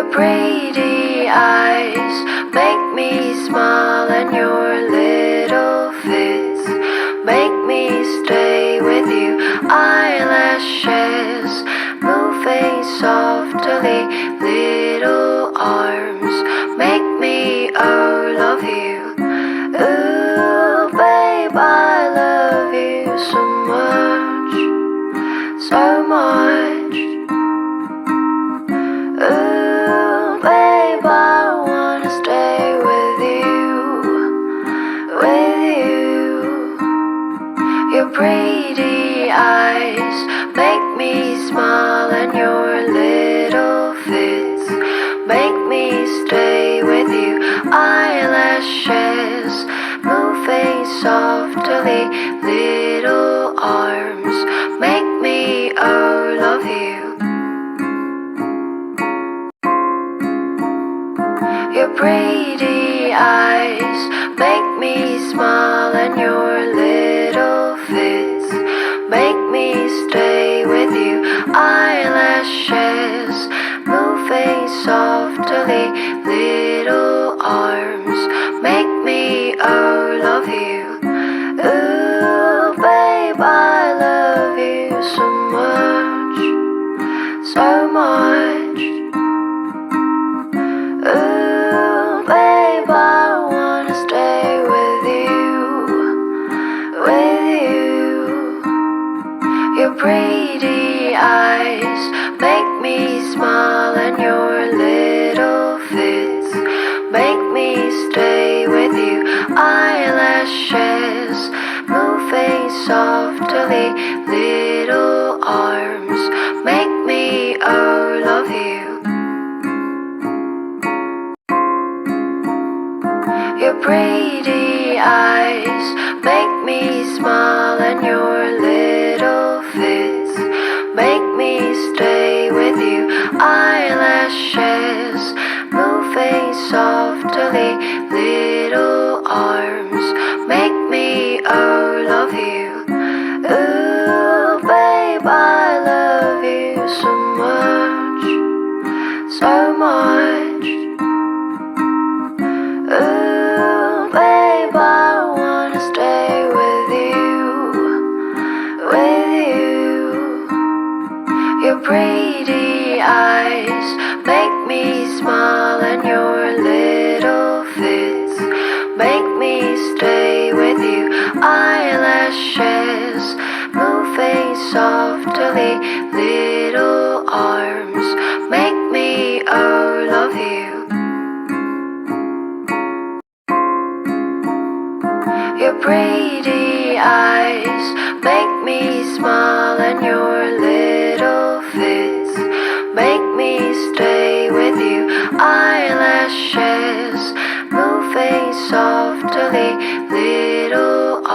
Your pretty eyes make me smile, and your little fits make me stay with you. Eyelashes moving softly, little arms make me love you. Ooh, babe, I love you so much, so much. Ooh, babe, I wanna stay with you. Your pretty eyes make me smile, and your little fits make me stay with you. Eyelashes moving softly, little arms make me love you. Your pretty eyes make me smile, and your little fits make me stay with you. Eyelashes moving softly, little arms make me love you. Ooh, babe, I love you so much, so much. Ooh, babe, I wanna stay with you. Your pretty eyes make me smile, and your little fits make me stay with you. Eyelashes moving softly, little arms make me love you. Your pretty eyes make me smile, and your little fits make me stay with you. Eyelashes moving softly, little arms make me love you. Ooh, babe, I love you so much, so much. Ooh, babe, I wanna stay with you. Your pretty eyes make me smile, and your little fits make me stay with you. Eyelashes moving softly, little arms make me love you. Your pretty eyes make me smile, and your little fits make me stay with you. Eyelashes moving softly,